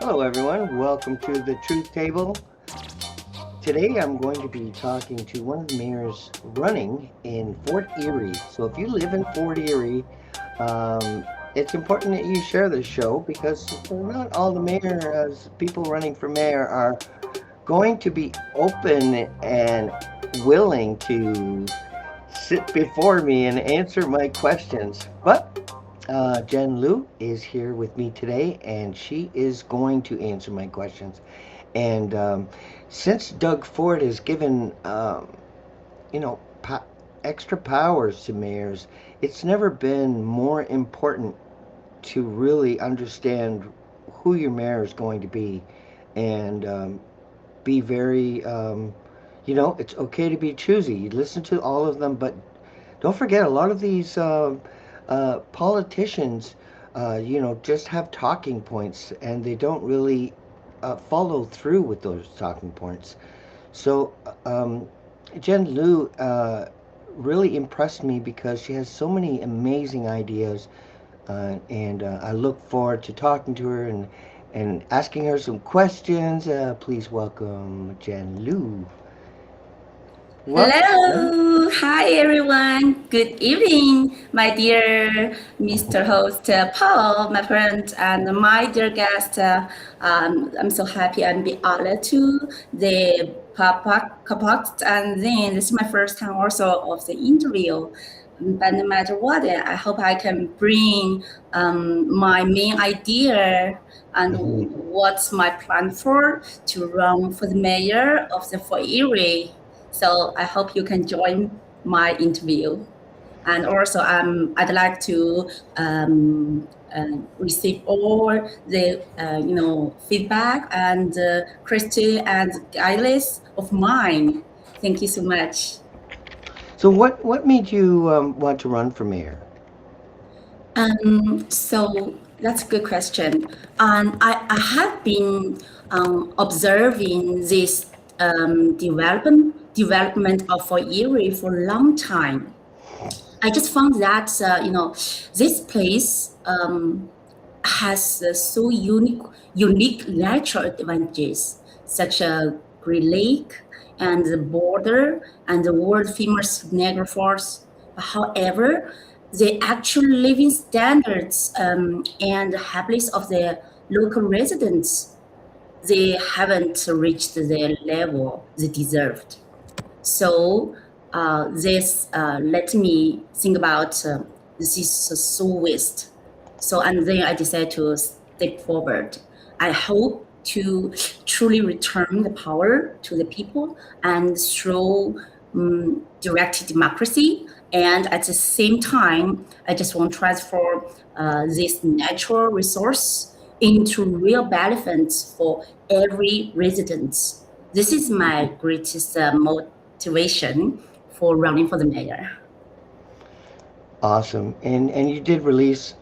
Hello, everyone. Welcome to the Truth Table. Today, I'm going to be talking to one of the mayors running in Fort Erie. So, if you live in Fort Erie, it's important that you share this show because not all the mayors, people running for mayor, are going to be open and willing to sit before me and answer my questions. But Jen Liu is here with me today, and she is going to answer my questions. And since Doug Ford has given, you know, extra powers to mayors, it's never been more important to really understand who your mayor is going to be and be very, it's okay to be choosy. You listen to all of them, but don't forget a lot of these politicians, just have talking points and they don't really follow through with those talking points. So, Jen Liu really impressed me because she has so many amazing ideas, and I look forward to talking to her and asking her some questions. Please welcome Jen Liu. Welcome, Jen. Hello, hi everyone. Good evening, my dear Mr. Host Paul, my friend, and my dear guest. I'm so happy and be honored to the podcast, and then this is my first time also of the interview. But no matter what, I hope I can bring my main idea and Mhm. what's my plan for to run for the mayor of the Fort Erie. So I hope you can join my interview. And also, I'd like to receive all the feedback and Christy and guidance of mine. Thank you so much. So, what made you want to run for mayor? So that's a good question. And I have been observing this development of Fort Erie for a long time. I just found that this place has so unique natural advantages, such as Great Lake and the border and the world famous Niagara Falls. However, the actual living standards and habits of the local residents, they haven't reached the level they deserved. So this let me think about this is so waste. So and then I decided to step forward. I hope to truly return the power to the people and through direct democracy. And at the same time, I just want to transform this natural resource into real benefits for every resident. This is my greatest motivation for running for the mayor. Awesome. And you did release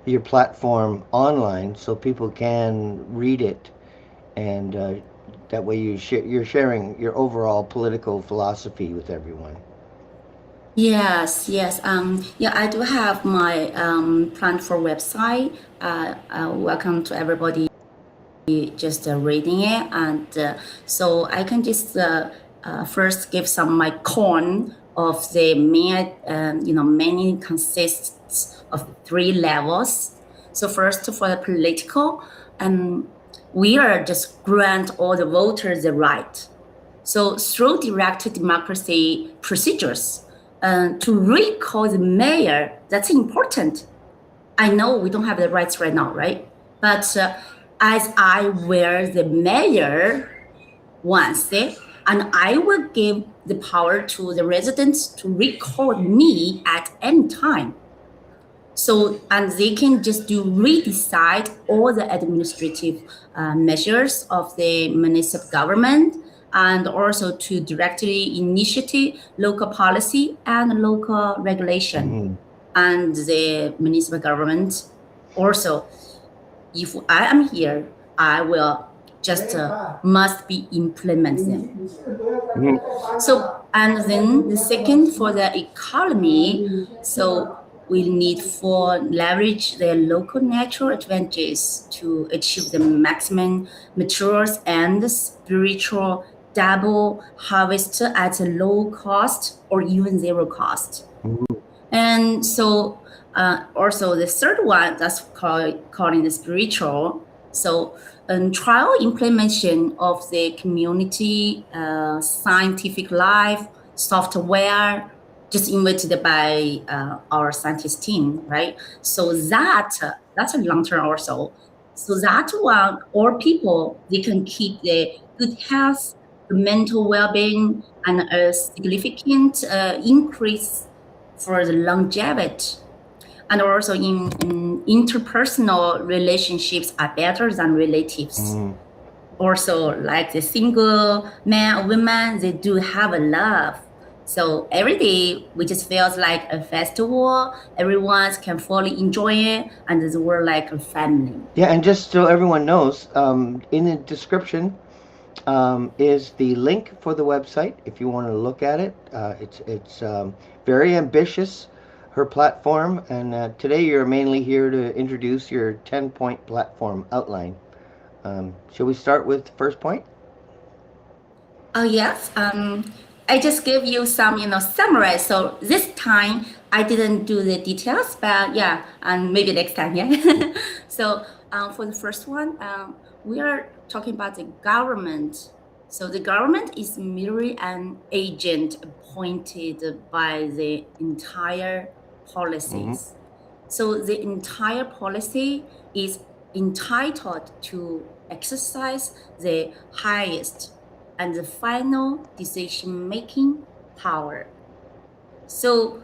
your platform online so people can read it, and that way you're sharing your overall political philosophy with everyone. Yes, yes. Yeah, I do have my plan for website. Welcome to everybody just reading it, and so I can just first give some my corn of the main. Many consists of three levels. So first for the political, um, we are just grant all the voters the right. So through direct democracy procedures, to recall the mayor, that's important. I know we don't have the rights right now, right? But as I wear the mayor once, and I will give the power to the residents to recall me at any time. So, and they can just do redecide all the administrative measures of the municipal government and also to directly initiate local policy and local regulation. Hmm. And the municipal government also, if I am here, I will just must be implement them. Hmm. So, and then the second for the economy, so we need for leverage their local natural advantages to achieve the maximum materials and spiritual double harvest at a low cost or even zero cost. And so also the third one that's calling the spiritual. So trial implementation of the community scientific life software just invented by our scientist team, right? So that's a long term also. So that one, all people, they can keep the good health, the mental well-being, and a significant increase for the longevity. And also in interpersonal relationships are better than relatives. Also, like the single man or woman, they do have a love. So every day we just feels like a festival. Everyone can fully enjoy it, and we're like a family. Yeah, and just so everyone knows, in the description is the link for the website if you want to look at it. It's very ambitious, her platform, and today you're mainly here to introduce your 10-point platform outline. Shall we start with the first point? Oh yes. I just gave you some, summary. So this time I didn't do the details, but yeah, and maybe next time, yeah. So for the first one, we are talking about the government. So the government is merely an agent appointed by the entire policies. So the entire policy is entitled to exercise the highest and the final decision-making power. So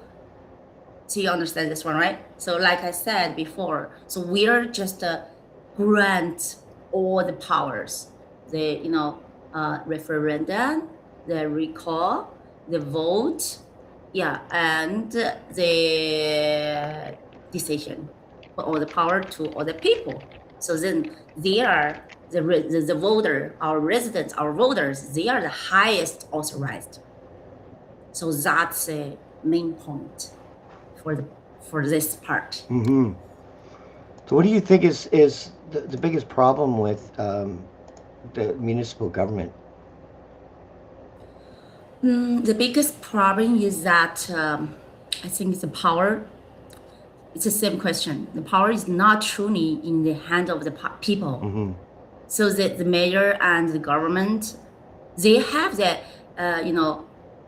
you understand this one, right? So like I said before, so we're just grant all the powers, the referendum, the recall, the vote, yeah, and the decision for all the power to all the people. So then they are the voter, our residents, our voters, they are the highest authorized. So that's the main point for this part. So what do you think is the biggest problem with the municipal government? The biggest problem is that I think it's the power. It's the same question. The power is not truly in the hand of the people. So the mayor and the government, they have the,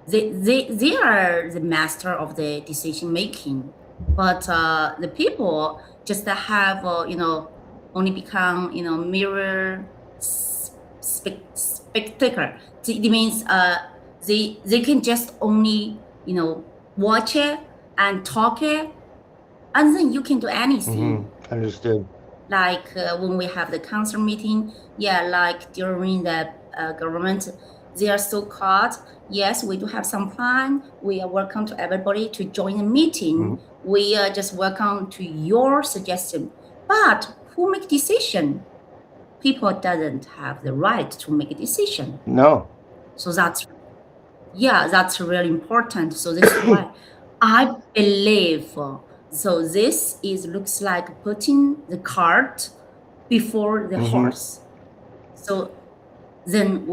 they are the master of the decision making, but the people just have, only become, mirror spectator. It means they can just only, watch it and talk it, and then you can do anything. Understood. Like when we have the council meeting, yeah, like during the government, they are so called. Yes, we do have some plan. We are welcome to everybody to join the meeting. We are just welcome to your suggestion. But who make decision? People doesn't have the right to make a decision. No. So that's really important. So this is why I believe. So this looks like putting the cart before the horse. So then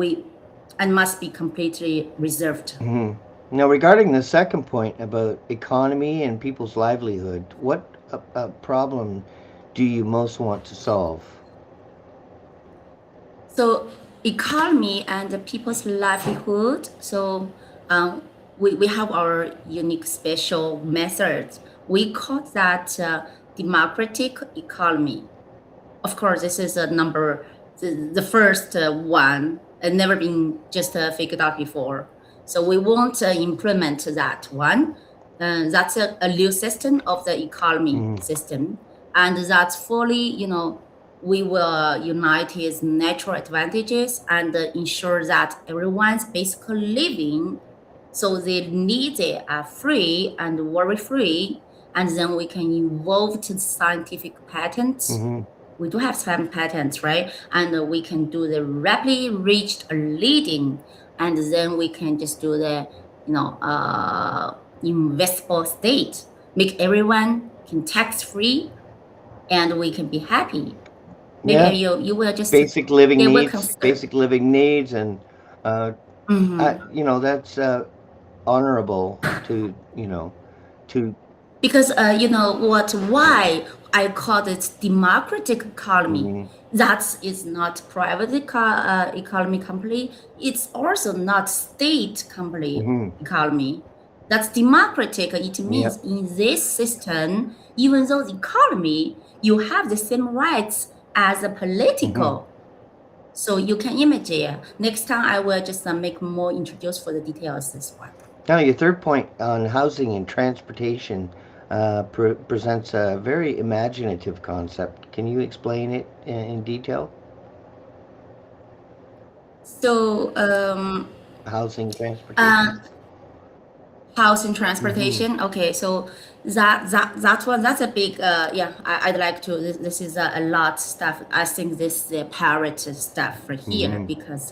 and must be completely reserved. Now, regarding the second point about economy and people's livelihood, what problem do you most want to solve? So economy and the people's livelihood. So we have our unique special methods. We call that democratic economy. Of course, this is the first one, and never been just figured out before. So we won't implement that one. That's a new system of the economy system, and that's fully, we will unite its natural advantages and ensure that everyone's basic living, so their needs are free and worry-free, and then we can evolve to scientific patents. We do have some patents, right? And we can do the rapidly reached leading, and then we can just do the, investable state. make everyone can tax free, and we can be happy. Maybe Yeah, you will just basic living they will needs, consider. and uh, Mhm. that's honorable to to. Because why I call it democratic economy. Hmm. That is not private economy company. It's also not state company Hmm. economy. That's democratic. It Yep. means in this system, even though the economy, you have the same rights as a Hmm. political. So you can imagine. Next time I will just make more introduce for the details this one. Now, your third point on housing and transportation presents a very imaginative concept. Can you explain it in detail? So Housing, uh, transportation. housing Hmm. transportation. Okay, so that one that's a big yeah. I'd like to. This is a lot stuff. I think this is the priority stuff for here Hmm. because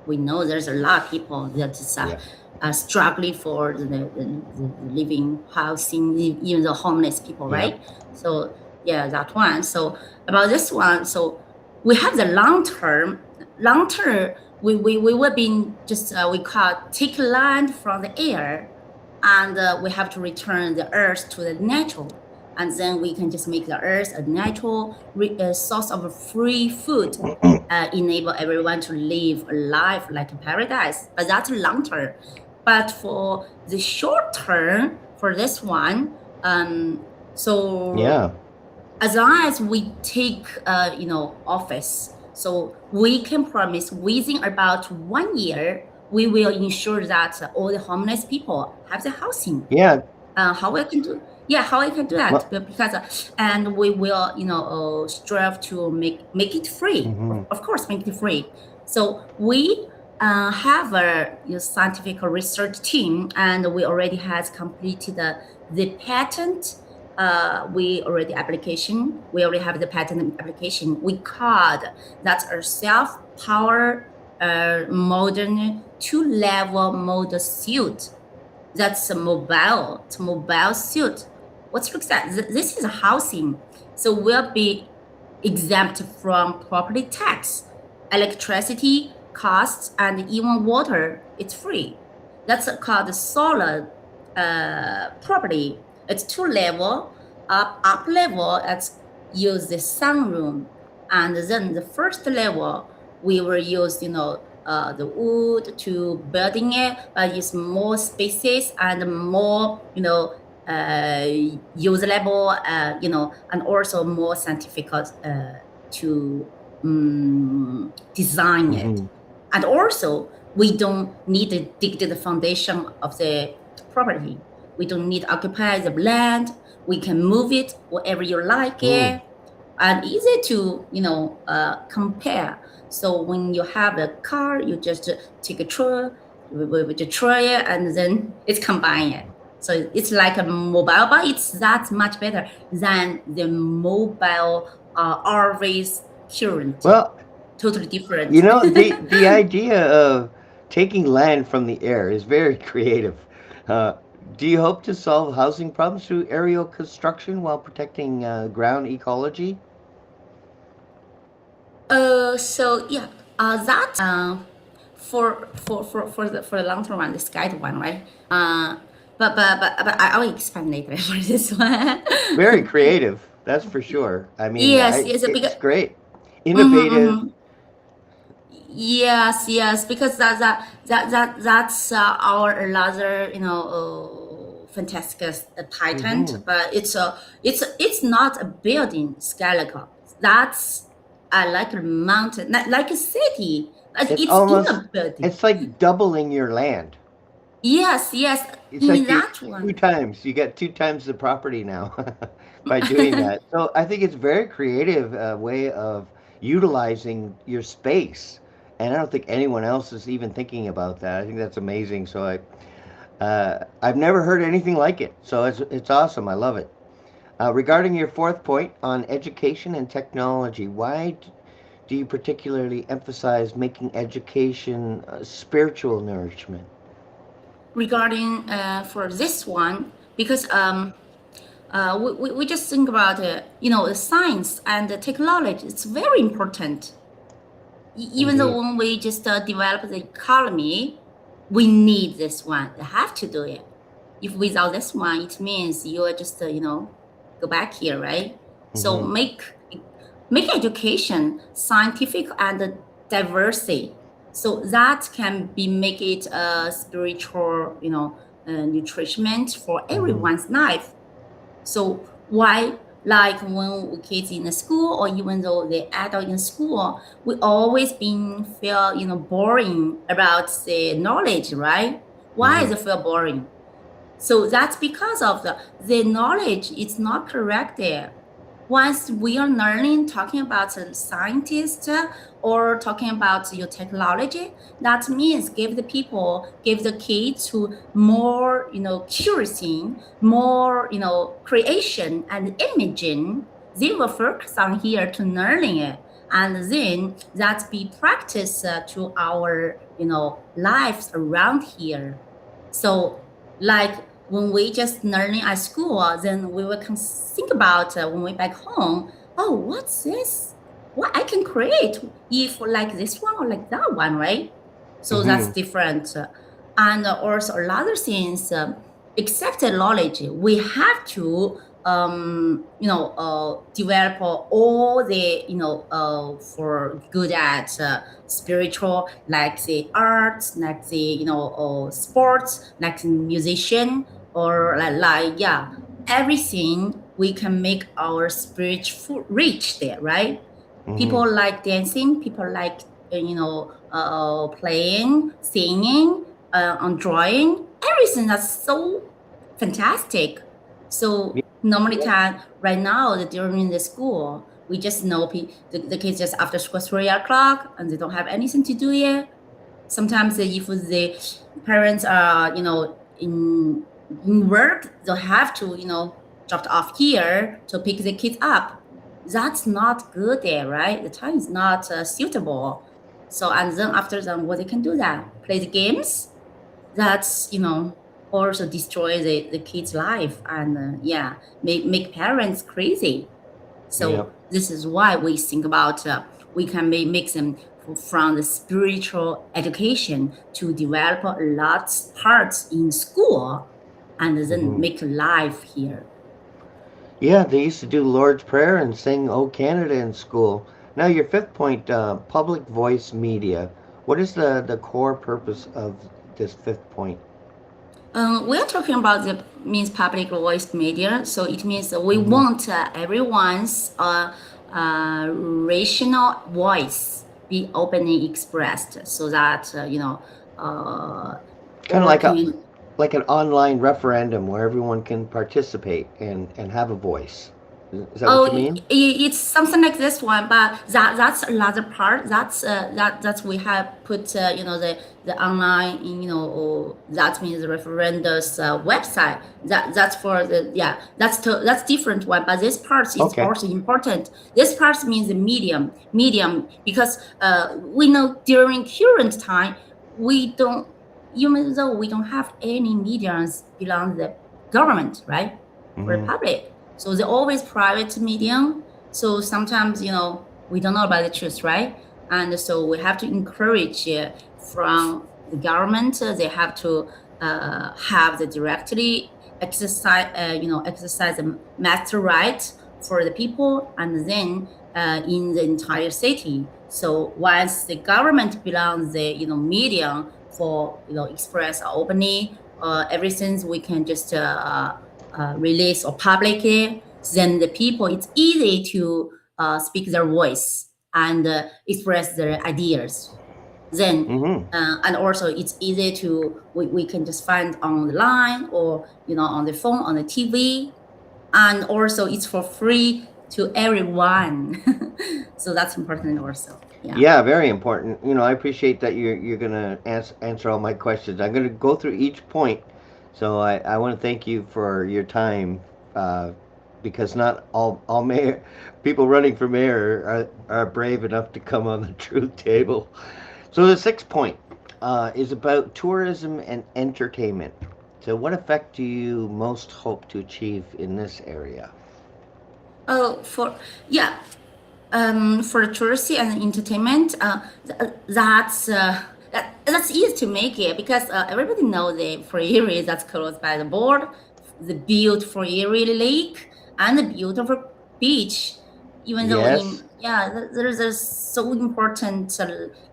we know there's a lot of people that is Yeah. struggling for the living housing, even the homeless people, Yep. right? So yeah, that one. So about this one, so we have the long term. We will be just we call take land from the air, and we have to return the earth to the natural, and then we can just make the earth a natural source of free food, enable everyone to live a life like a paradise. But that's long term. But for the short term, for this one, so Yeah. as long as we take office, so we can promise within about 1 year we will ensure that all the homeless people have the housing. Yeah. How we can do, yeah, how I can do that, Well. because and we will strive to make it free, Hmm. of course, make it free. So we have a scientific research team, and we already has completed the patent. We already application. We already have the patent application. We called that's a self power modern 2-level model suit. That's a mobile suit. What's looks at this is a housing, so will be exempt from property tax, electricity costs, and even water. It's free. That's called solar property. It's 2 level. Up level, it's use the sunroom, and then the first level we will use the wood to building it, but it's more spaces and more uh, usable, and also more scientific to design it. Hmm. And also, we don't need to dig to the foundation of the property. We don't need to occupy the land. We can move it wherever you like Mm. it, and easy to compare. So when you have a car, you just take a tour with the tray, and then it's combine it. So it's like a mobile, but it's that much better than the mobile always current. Well, Totally different. the idea of taking land from the air is very creative. Uh, do you hope to solve housing problems through aerial construction while protecting ground ecology? So yeah, that for the long term one, the sky one, right? But I will expand later for this one. Very creative, that's for sure. I mean, Yes, yes, it's because great, mhm, innovative. mhm. Yes, yes, because that's our another fantastic patent, Hmm. but it's not a building skeleton. That's like a mountain, like a city. It's It's in almost, a building. it's like doubling your land. Yes, yes, It's in like that two one. times. You get two times the property now by doing that. So I think it's very creative way of utilizing your space, and I don't think anyone else is even thinking about that. I think that's amazing. So I've never heard anything like it. So it's awesome. I love it. Regarding your fourth point on education and technology, do you particularly emphasize making education spiritual nourishment? Regarding for this one, because we just think about the science and the technology. It's very important. Even though Indeed. when we just develop the economy, we need this one. They have to do it. If without this one, it means you are just go back here, right? So Hmm. make education scientific and diversity, so that can be make it a spiritual, nutrition for Hmm. everyone's life. So why, like when we kids in the school or even though the adult in school, we always been feel boring about the knowledge, right? Why Hmm. is it feel boring? So that's because of the knowledge is not correct there. Once we are learning, talking about a scientist or talking about your technology, that means give the kids to more, curiosity, more, creation and imaging. They will focus on here to learning it. And then that be practice to our, lives around here. So like when we just learning at school, then we will think about when we back home. Oh, what's this? What I can create if like this one or like that one, right? So that's Hmm. different. And also a lot of things, except the knowledge, we have to develop all the for good at spiritual, like the arts, like the sports, like the musician, or yeah, everything we can make our spiritual rich there, right? Hmm. People like dancing, people like playing, singing, on drawing, everything that's so fantastic. Yeah. So normally Yeah. time right now that during the school, we just know the kids just after school 3 o'clock and they don't have anything to do yet. Sometimes if the parents are in work, they'll have to drop off here to pick the kids up. That's not good there, right? The time is not suitable. So and then after that, what they can do that play the games. That's also destroy the kids life, and yeah, make parents crazy. Yeah. So this is why we think about we can make them from the spiritual education to develop lots parts in school, and then Hmm. make life here. Yeah, they used to do Lord's Prayer and sing "O Canada" in school. Now, your fifth point, public voice media. What is the core purpose of this fifth point? We are talking about the means public voice media, so it means that we Hmm. want everyone's rational voice be openly expressed, so that Kind of all like a can. like an online referendum where everyone can participate and have a voice. Is that what Oh, you mean? it's something like this one, but that's another part. That's we have put the online, that means the referendum's website. That's for the, yeah, that's different one. But this part is Okay. also important. This part means the medium, because we know during current time we don't, even though we don't have any mediums belong the government, right, for the Hmm. public. So they're always private medium. So sometimes, we don't know about the truth, right? And so we have to encourage from the government. They have to have the directly exercise the master right for the people, and then in the entire city. So once the government belongs the medium for express openly, everything we can just release or public it, then the people, it's easy to speak their voice and express their ideas. Then Hmm. and also it's easy to we can just find online or on the phone, on the TV, and also it's for free to everyone. So that's important also. Yeah. Yeah, very important. I appreciate that you're gonna answer all my questions. I'm gonna go through each point. So I want to thank you for your time, uh, because not all mayor people running for mayor are brave enough to come on the truth table. So the sixth point is about tourism and entertainment. what effect do you most hope to achieve in this area? Oh, yeah, for touristy and entertainment, that's easy to make it because everybody knows the Fort Erie that's close by the board, the beautiful Erie Lake and the beautiful beach. Even though Yes, there's a so important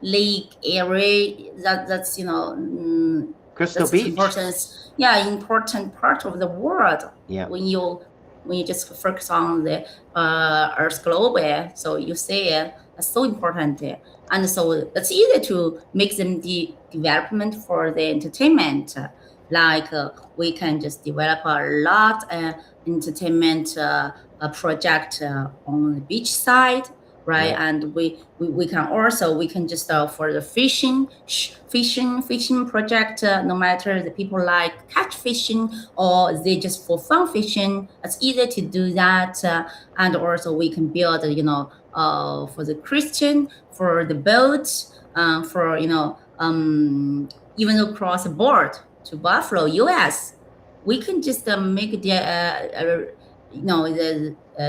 lake area that's Crystal that's Beach. important. Yeah, important part of the world Yeah. when you just focus on the Earth globe. So you say it's so important. And so it's easy to make them the development for the entertainment. Like we can just develop a lot entertainment project on the beach side, right? Yeah. And we can also we can just for the fishing project. No matter the people like catch fishing or they just for fun fishing, it's easy to do that. And also we can build, for the Christian, for the boats, for even across the board to Buffalo, U.S. We can just make the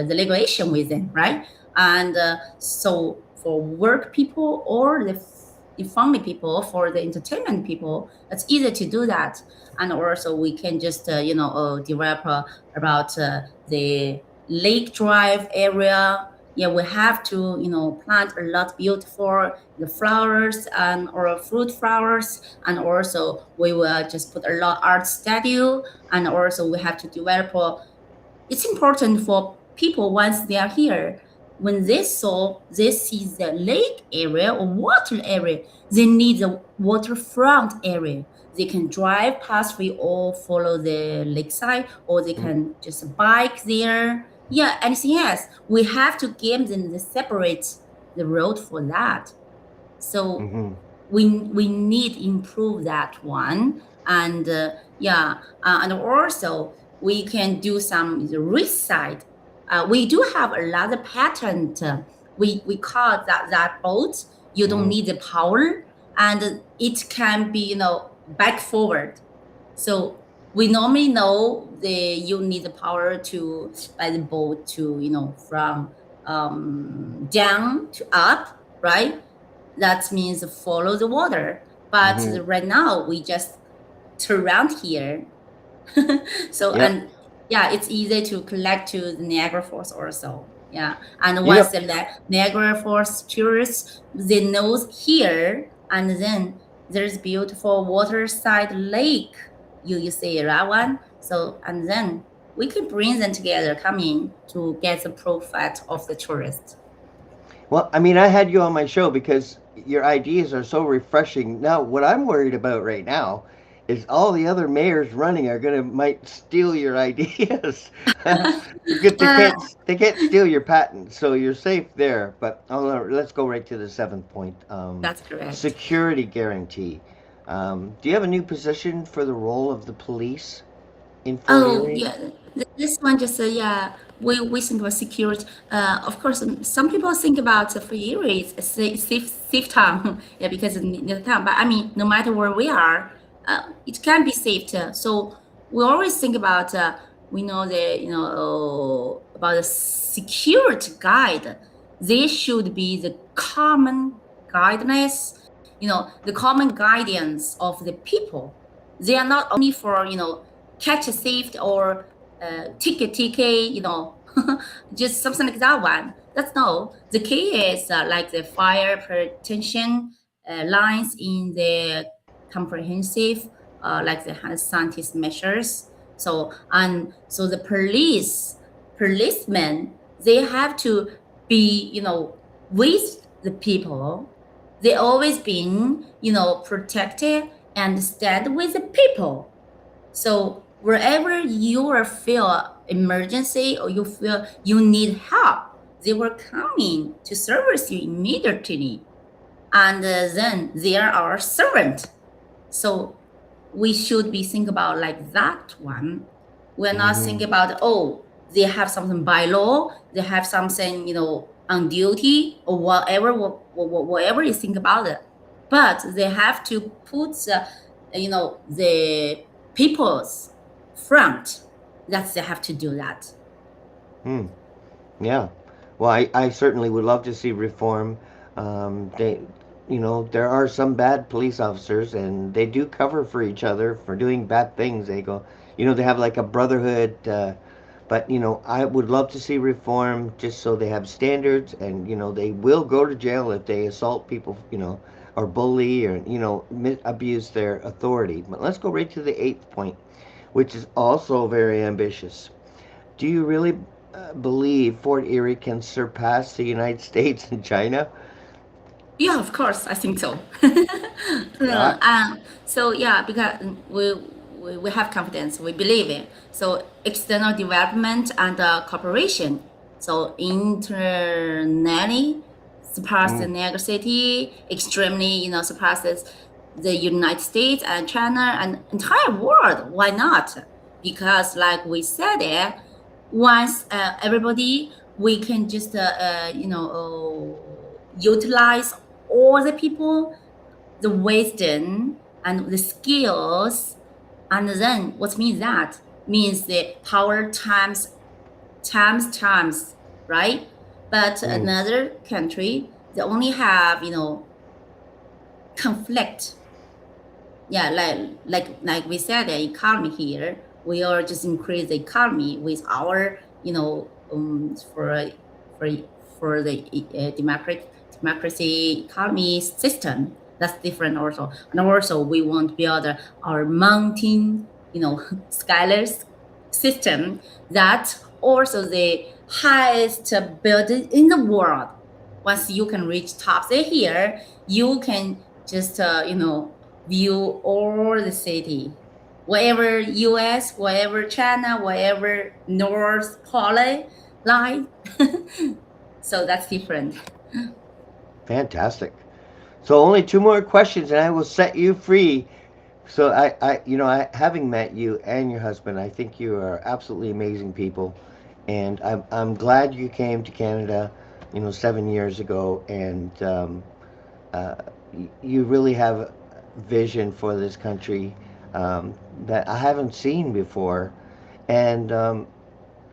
regulation with them, right? And so for work people or the family people, for the entertainment people, it's easy to do that. And also we can just develop about the Lake Drive area. Yeah, we have to plant a lot beautiful the flowers and or fruit flowers, and also we will just put a lot art statue, and also we have to develop it's important for people once they are here. When they see the lake area or water area, they need the waterfront area. They can drive past free or follow the lakeside, or they can just bike there. Yeah, anything else. We have to give them the separate the road for that. So Mm-hmm. we need improve that one. And and also we can do some the risk side. We do have a lot of patent. We call that boat you don't Mm-hmm. need the power, and it can be back forward. So we normally know you need the power to by the boat to from down to up, right? That means follow the water. But Mm-hmm. right now we just turn around here. So Yep. and yeah, it's easy to collect to the Niagara Falls also. Yeah, and You know, once the Niagara Falls tourists they know here, and then there's beautiful waterside lake. You see that one. So and then we can bring them together, coming to get the profit of the tourist. well, I mean, I had you on my show because your ideas are so refreshing. Now, what I'm worried about right now is all the other mayors running are gonna might steal your ideas because uh, they can't steal your patent, so you're safe there. But let's go right to the seventh point. that's correct. Security guarantee. Do you have a new position for the role of the police in Fort Oh Erie? yeah, this one just yeah. We think about security. Of course, some people think about for areas safe town. Yeah, because in the town. But I mean, no matter where we are, it can be safe too. So we always think about we know the about the security guide. They should be the common guidance. The common guidance of the people. They are not only for catch a thief or ticket, just something like that one. That's no. The key is like the fire protection lines in the comprehensive, like the scientist measures. So the policemen, they have to be, with the people. They always been, protected and stand with the people. So wherever you are feel emergency or you feel you need help, they will coming to service you immediately, and then they are our servant. So we should be think about like that one. We're not Mm-hmm. thinking about they have something by law, they have something on duty or whatever, whatever you think about it, but they have to put the people's front that they have to do that. Hmm. Yeah. Well, I certainly would love to see reform. They, there are some bad police officers, and they do cover for each other for doing bad things. They go, they have like a brotherhood. But I would love to see reform just so they have standards, and they will go to jail if they assault people, or bully or abuse their authority. But let's go right to the eighth point, which is also very ambitious. Do you really believe Fort Erie can surpass the United States and China? Yeah, of course, I think so. Yeah. So yeah, because we have confidence, we believe it. So external development and cooperation. So internally surpass the Mm, Niagara City, extremely, surpasses the United States and China and entire world. Why not? Because like we said it, once everybody we can just utilize all the people, the wisdom and the skills, and then what means that means the power times, right? But mm, another country they only have conflict. Yeah, like we said, the economy here, we are just increase the economy with our for for the democracy economy system. That's different also, and also we want to build our mountain skyless system that also the highest building in the world. Once you can reach top there here, you can just view all the city, wherever US, wherever China, wherever North Pole line. So that's different. fantastic. So only two more questions, and I will set you free. So having met you and your husband, I think you are absolutely amazing people, and I'm glad you came to Canada, 7 years ago, and uh, you really have vision for this country that I haven't seen before, and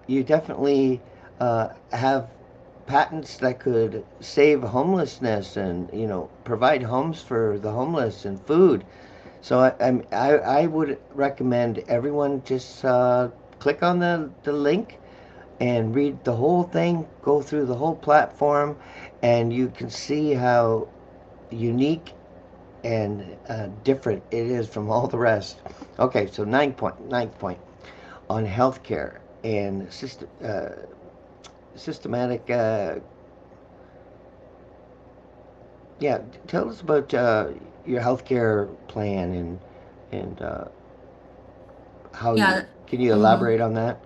you definitely have patents that could save homelessness and provide homes for the homeless and food. So I would recommend everyone just click on the link and read the whole thing, go through the whole platform, and you can see how unique and different it is from all the rest. Okay, so ninth point on healthcare and systematic. Yeah, tell us about your healthcare plan and how you Yeah. can you Mm. elaborate on that?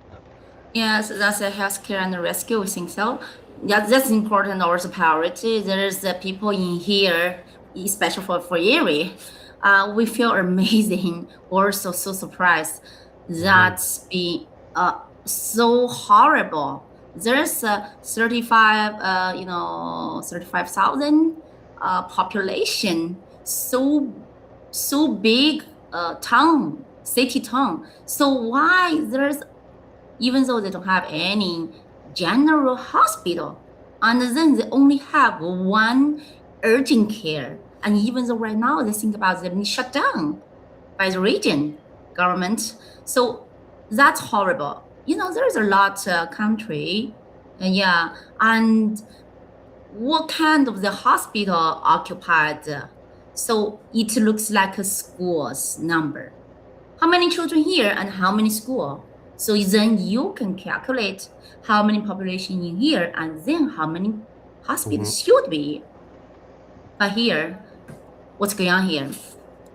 Yes, that's a healthcare and rescue. We think so. Yeah, that's important. Also, priority. There's the people in here, especially for Erie. We feel amazing. Also, so surprised. Hmm. That's be so horrible. There's 35, 35,000 population. So big town, city town. So why there's even though they don't have any general hospital. And then they only have one urgent care. And even though right now they think about them shut down by the region government. So that's horrible. There's a lot country, yeah, and what kind of the hospital occupied? So it looks like a school's number, how many children here and how many school. So then you can calculate how many population in here and then how many Hmm. hospitals should be. But here, what's going on here?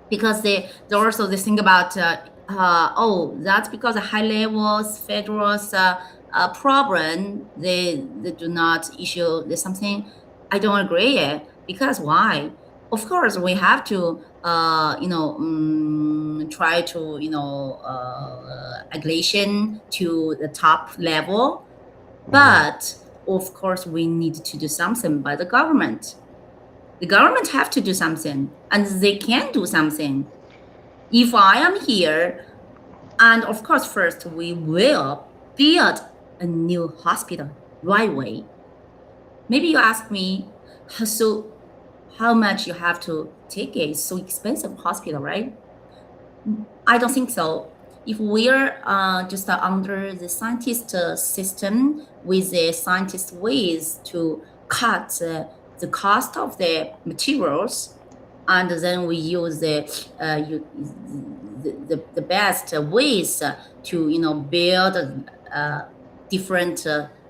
Because they also they think about oh, that's because the high levels federal problem they do not issue there's something. I don't agree because why? Of course we have to try to regulation to the top level, Hmm. but of course we need to do something by the government have to do something and they can do something. If I am here, And of course, first we will build a new hospital right away. Maybe you ask me, so how much you have to take it? It's so expensive hospital, right? I don't think so. If we're just under the scientist system with the scientist ways to cut the cost of the materials, and then we use the best ways to build a different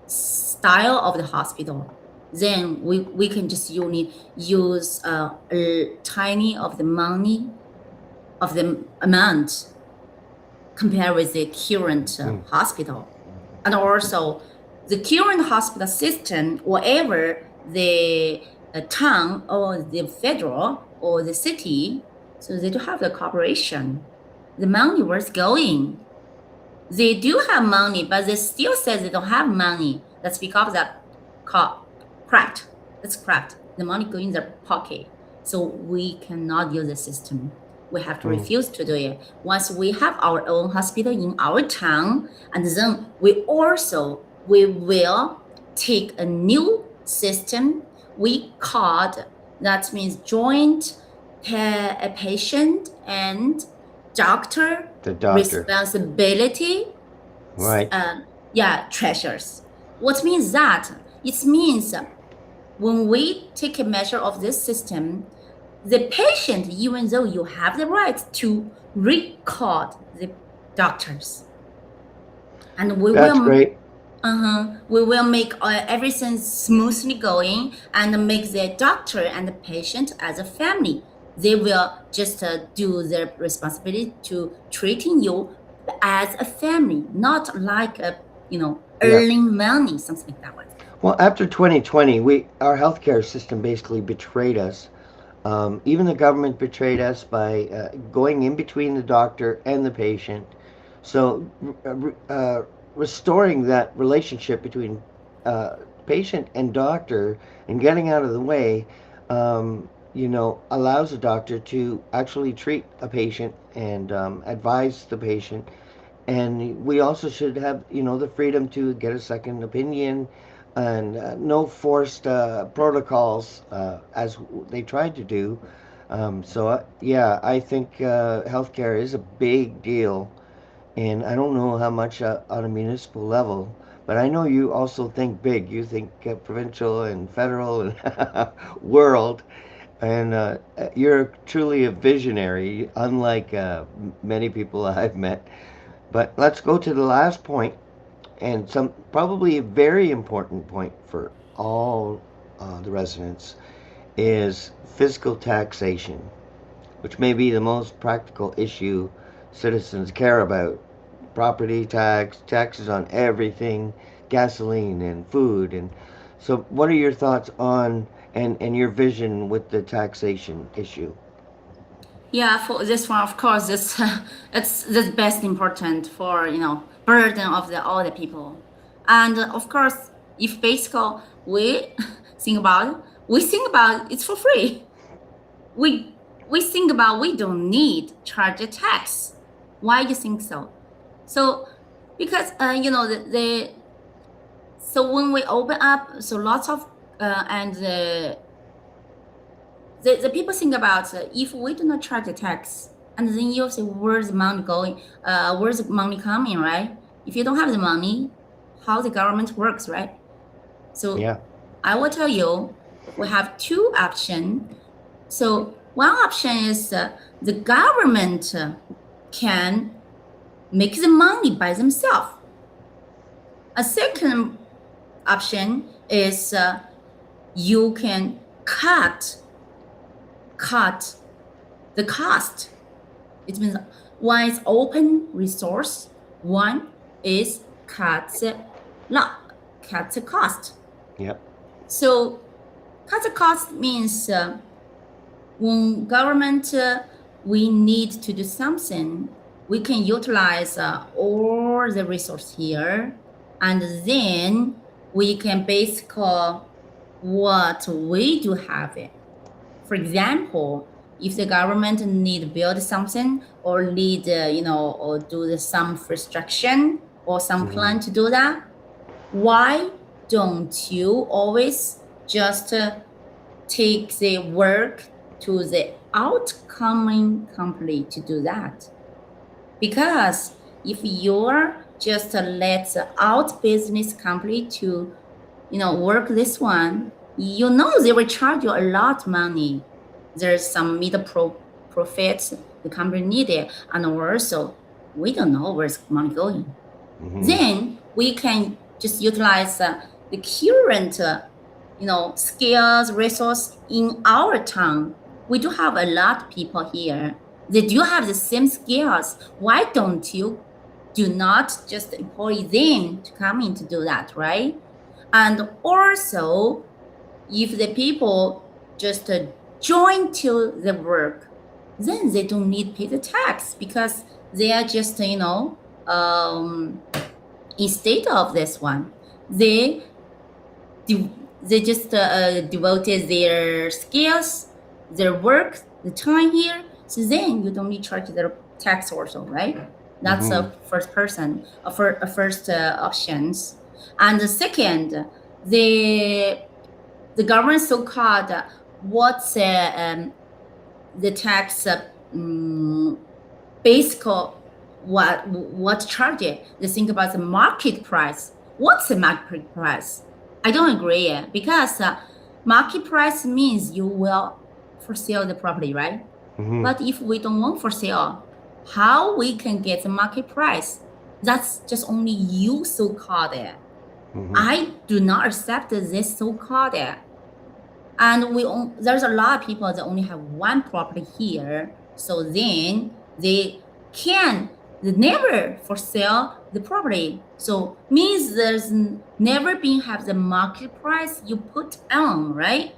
style of the hospital, then we can just use a tiny of the money of the amount compared with the current hospital. And also the current hospital system, whatever the town or the federal or the city, so they do have the corporation. The money where's going? They do have money, but they still say they don't have money. That's because that correct. That's correct. The money going in their pocket. So we cannot use the system. We have to refuse to do it. Once we have our own hospital in our town, and then we will take a new system we called, that means joint patient and doctor The doctor. responsibility. Right. Treasures. What means that? It means when we take a measure of this system, the patient, even though you have the right to record the doctors, and we That's will great. we will make everything smoothly going and make the doctor and the patient as a family. They will just do their responsibility to treating you as a family, not like earning money, something like that one. Well, after 2020, our healthcare system basically betrayed us. Even the government betrayed us by going in between the doctor and the patient. So, restoring that relationship between patient and doctor and getting out of the way, allows a doctor to actually treat a patient and advise the patient. And we also should have, the freedom to get a second opinion and no forced protocols as they tried to do. Yeah, I think healthcare is a big deal, and I don't know how much on a municipal level, but I know you also think big. You think provincial and federal and world, and you're truly a visionary, unlike many people I've met. But let's go to the last point, and some probably a very important point for all the residents is fiscal taxation, which may be the most practical issue citizens care about. Property tax, taxes on everything, gasoline and food. And so, what are your thoughts on and your vision with the taxation issue? Yeah, for this one, of course, it's the best important for burden of all the people, and of course, if basically we think about it's for free. We think about we don't need charge a tax. Why you think so? So because so when we open up, so lots of and the people think about if we do not charge the tax, and then you say where's the money going, where's the money coming, right? If you don't have the money, how the government works, right? So Yeah. I will tell you, we have two options. So one option is the government can make the money by themselves. A second option is you can cut the cost. It means one is open resource, one is cut the cost. Yep. So cut the cost means when government we need to do something, we can utilize all the resource here, and then we can basically what we do have it. For example, if the government need to build something or need, or do some construction or some plan to do that, why don't you always just take the work to the outcoming company to do that? Because if you're just let the out business company to work this one, they will charge you a lot of money. There's some middle profits the company needed, and also we don't know where's money going. Then we can just utilize the current skills resource in our town. We do have a lot of people here. They do have the same skills. Why don't you do not just employ them to come in to do that, right? And also, if the people just join to the work, then they don't need to pay the tax because they are just, instead of this one, they just devoted their skills, their work, the time here. So then you don't need to charge their tax also, right? That's a first person, first options. And the second, the government so-called what's the tax basic what charge it? They think about the market price. What's the market price? I don't agree because market price means you will for sale the property, right? But if we don't want for sale, how we can get the market price? That's just only you so-called it. I do not accept this so-called it. And there's a lot of people that only have one property here, so then they never for sale the property. So means there's never been have the market price you put on, right?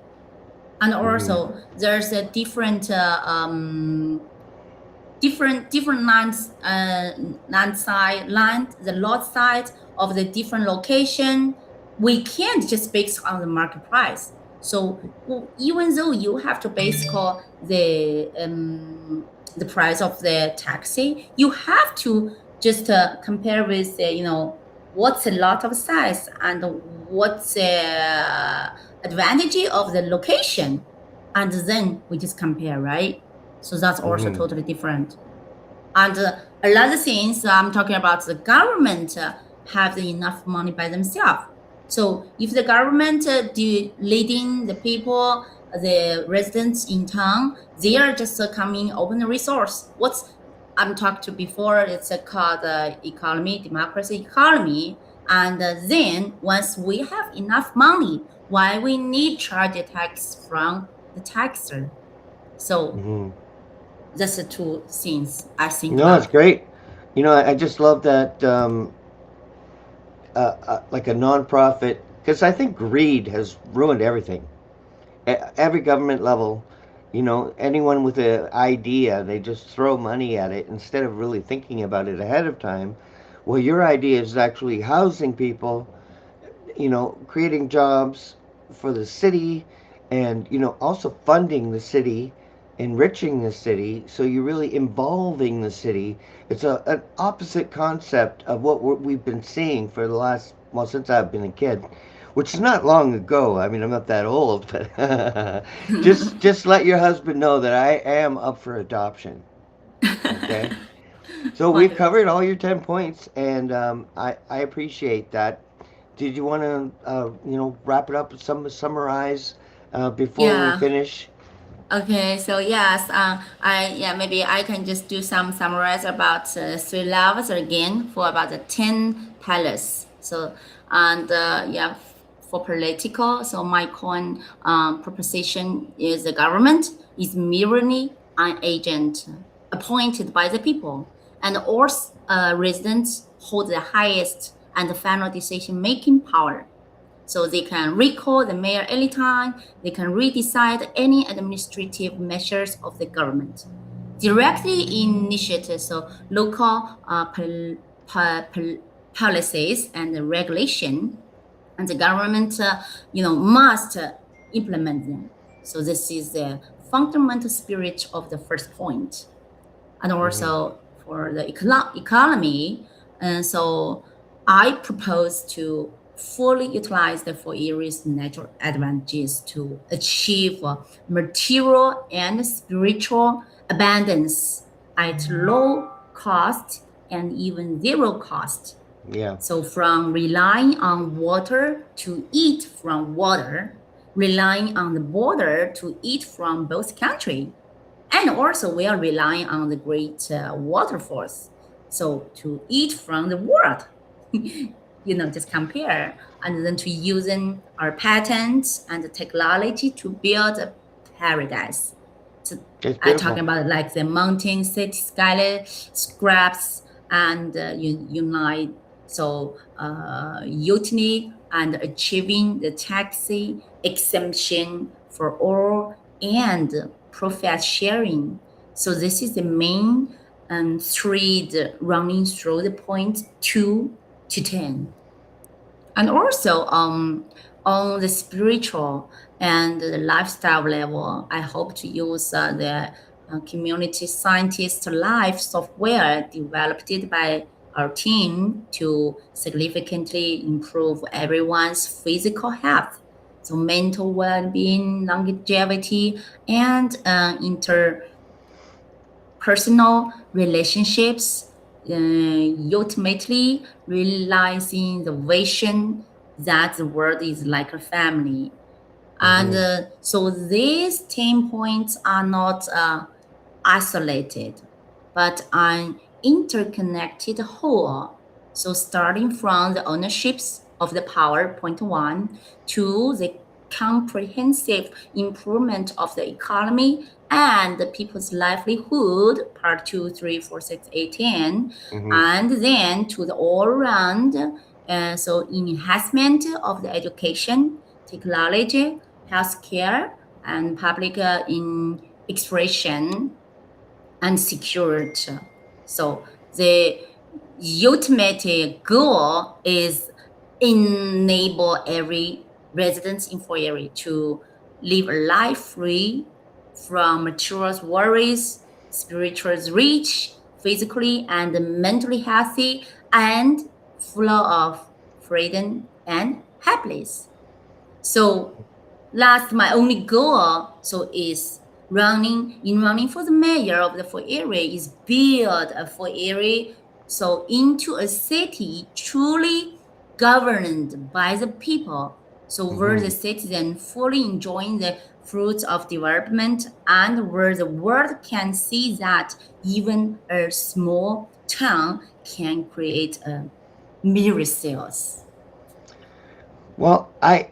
And also there's a different lands, the lot size of the different location. We can't just base on the market price. So even though you have to base the price of the taxi, you have to just compare with what's the lot of size and what's the advantage of the location, and then we just compare, right? So that's also totally different. And a lot of things I'm talking about, the government have enough money by themselves. So if the government leading the people, the residents in town, they are just coming open the resource. I'm talked to before, it's called economy, democracy economy. And then once we have enough money, why we need charge a tax from the taxer? So that's the two things I think. No, it's great. I just love that, like a nonprofit, because I think greed has ruined everything. Every government level, anyone with an idea, they just throw money at it instead of really thinking about it ahead of time. Well, your idea is actually housing people, creating jobs for the city, and also funding the city, enriching the city, so you're really involving the city. It's an opposite concept of what we've been seeing for the last, well, since I've been a kid, which is not long ago. I mean, I'm not that old, but just let your husband know that I am up for adoption. Okay. So we've covered all your 10 points, and I appreciate that. Did you want to, wrap it up and summarize before we Yeah. finish? Okay, so yes, maybe I can just do some summarize about three levels again for about the 10 pillars. So and for political, so my coin proposition is the government is merely an agent appointed by the people, and all residents hold the highest and the final decision-making power. So they can recall the mayor anytime, they can redecide any administrative measures of the government. Directly initiate so local policies and regulation, and the government must implement them. So this is the fundamental spirit of the first point. And Hmm. also for the economy. And so I propose to fully utilize the Fort Erie's natural advantages to achieve material and spiritual abundance at low cost and even zero cost. Yeah. So from relying on water to eat from water, relying on the border to eat from both countries, and also we are relying on the great waterfalls. So to eat from the world, just compare, and then to using our patents and the technology to build a paradise. So It's I talking beautiful. about like the mountain city scraps and unite. So Utini and achieving the taxi exemption for all and profit sharing. So this is the main thread running through the point 2 to 10. And also on the spiritual and the lifestyle level, I hope to use the community scientist life software developed by our team to significantly improve everyone's physical health, so mental well-being, longevity, and interpersonal relationships, ultimately realizing the vision that the world is like a family. And Hmm. so these 10 points are not isolated, but an interconnected whole. So starting from the ownerships of the power, point one, to the comprehensive improvement of the economy and the people's livelihood, part two, three, four, six, eight, 10, Hmm. and then to the all-round, so enhancement of the education, technology, healthcare, and public in expression and secured. So the ultimate goal is enable every resident in Fort Erie to live a life free from material worries, spiritual rich, physically and mentally healthy, and full of freedom and happiness. So last, my only goal is running for the mayor of the Fort Erie is build a Fort Erie into a city truly governed by the people. So where the Hmm. citizen fully enjoying the fruits of development and where the world can see that even a small town can create a miracles. Well, I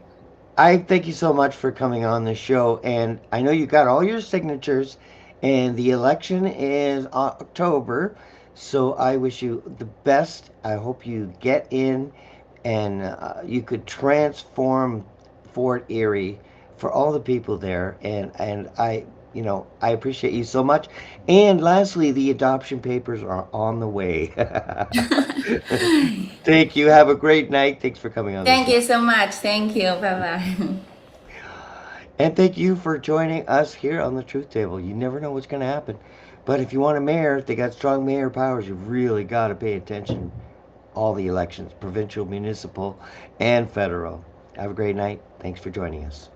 thank you so much for coming on the show, and I know you got all your signatures, and the election is October, so I wish you the best. I hope you get in, and you could transform Fort Erie for all the people there, and I appreciate you so much. And lastly, the adoption papers are on the way. Thank you. Have a great night. Thanks for coming on the Thank show. you so much. Thank you. Bye bye. And thank you for joining us here on the Truth Table. You never know what's going to happen. But if you want a mayor, if they got strong mayor powers, you really got to pay attention. All the elections, provincial, municipal, and federal. Have a great night. Thanks for joining us.